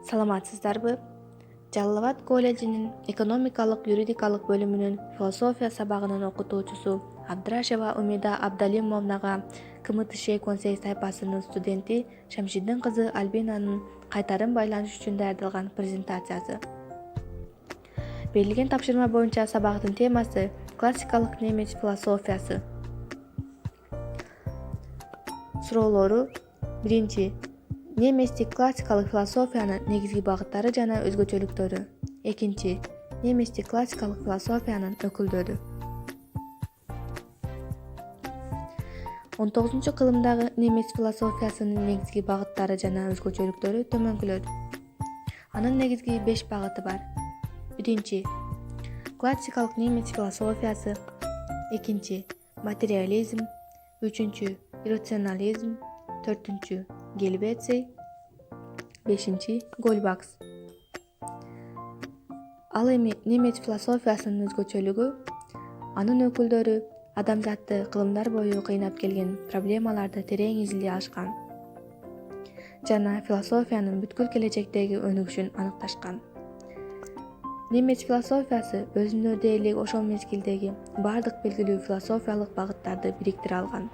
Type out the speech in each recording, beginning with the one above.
Саламатсыздарбы? Жалал Абад колледжинин экономикалык юридикалык бөлүмүнүн философия сабагынын окутуучусу Абдрашева Умида Абдалимовнага КМТШ консей тайпасынын студенти Шамшиддин кызы Альбинанын кайтарым байланыш үчүн даярдалган презентациясы. Берилген тапшырма боюнча сабактын темасы классикалык немец философиясы. Суроолору: 1. Неместик классикалык философиянын негизги багыттары жана өзгөчөлүктөрү. 2. Неместик классикалык философиянын өкүлдөрү. 19 кылымдагы немец философиясынын негизги багыттары жана өзгөчөлүктөрү төмөнкүлөр. Анын негизги 5 багыты бар. 1. Классикалык немец философиясы. 2. Материализм. 3. Иррационализм. 4. Гельвеций. 5. Гольбакс. Ал эми немец философиясынын өзгөчөлүгү анын өкүлдөрү адамзатты кылымдар бою кыйнап келген проблемаларды терең изилдей алышкан жана философиянын бүткүл келечектеги өнүгүшүн аныкташкан. Немец философиясы өзүнө дээрлик ошол мезгилдеги бардык белгилүү философиялык багыттарды бириктире алган.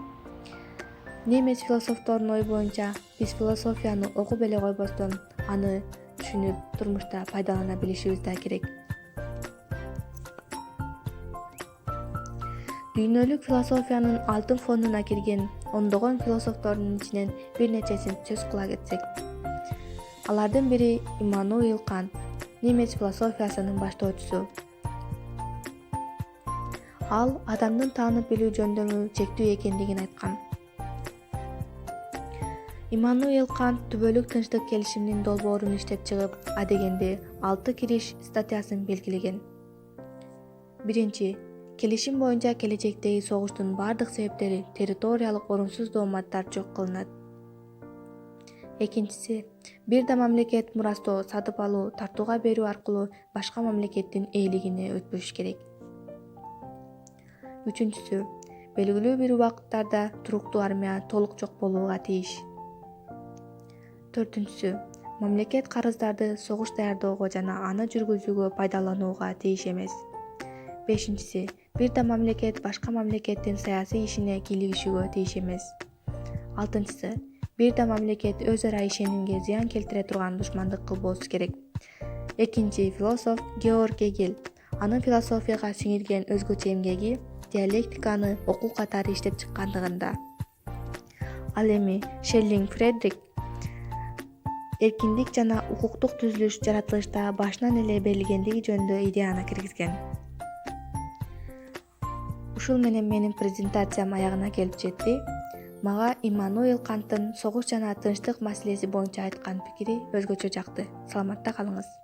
Немец философторунун ою боюнча биз философияны окуп эле койбостон, аны түшүнүп, турмушта пайдалана билишибиз да керек. Дүйнөлүк философиянын алтын фондуна кирген ондогон философтордун ичинен бир нечесин сөз кыла кетсек. Алардын бири Иммануил Кант, немец философиясынын баштоочусу. Ал адамдын таанып билүү жөндөмү чектүү экендигин айткан. Иммануил Кант түбөлүк тынчтык келишиминин долбоорун иштеп чыгып, адегенде 6 кириш статьясын белгилеген. 1. Келишим боюнча келечектеги согуштун бардык себептери территориялык орунсуз дооматтар жок кылынат. 2. Бир да мамлекет мурастоо, сатып алуу, тартууга берүү аркылуу башка мамлекеттин ээлигине өтпөш керек. 3. Белгилүү бир убакыттарда туруктуу армия толук жок болууга тийиш. 4. Мамлекет карыздарды согуш даярдоого жана аны жүргүзүүгө пайдаланууга тийиш эмес. 5. Бир да мамлекет башка мамлекеттин саясий ишине кийлигишүүгө тийиш эмес. 6. Бир да мамлекет өз ара ишенимге зыян келтире турган душмандык кылбоосу керек. Экинчи философ Георг Гегель. Анын философияга сиңирген өзгөчө эмгеги диалектиканы окуу катары иштеп чыккандыгында. Ал эми Шеллинг Фредрих эркиндик жана укуктук түзүлүш жаратылышта башынан эле берилгендиги жөнүндө идеяны киргизген. Ушул менен менин презентациям аягына келип жетти. Мага Иммануил Канттын согуш жана тынчтык маселеси боюнча айткан пикири өзгөчө жакты. Саламатта калыңыз.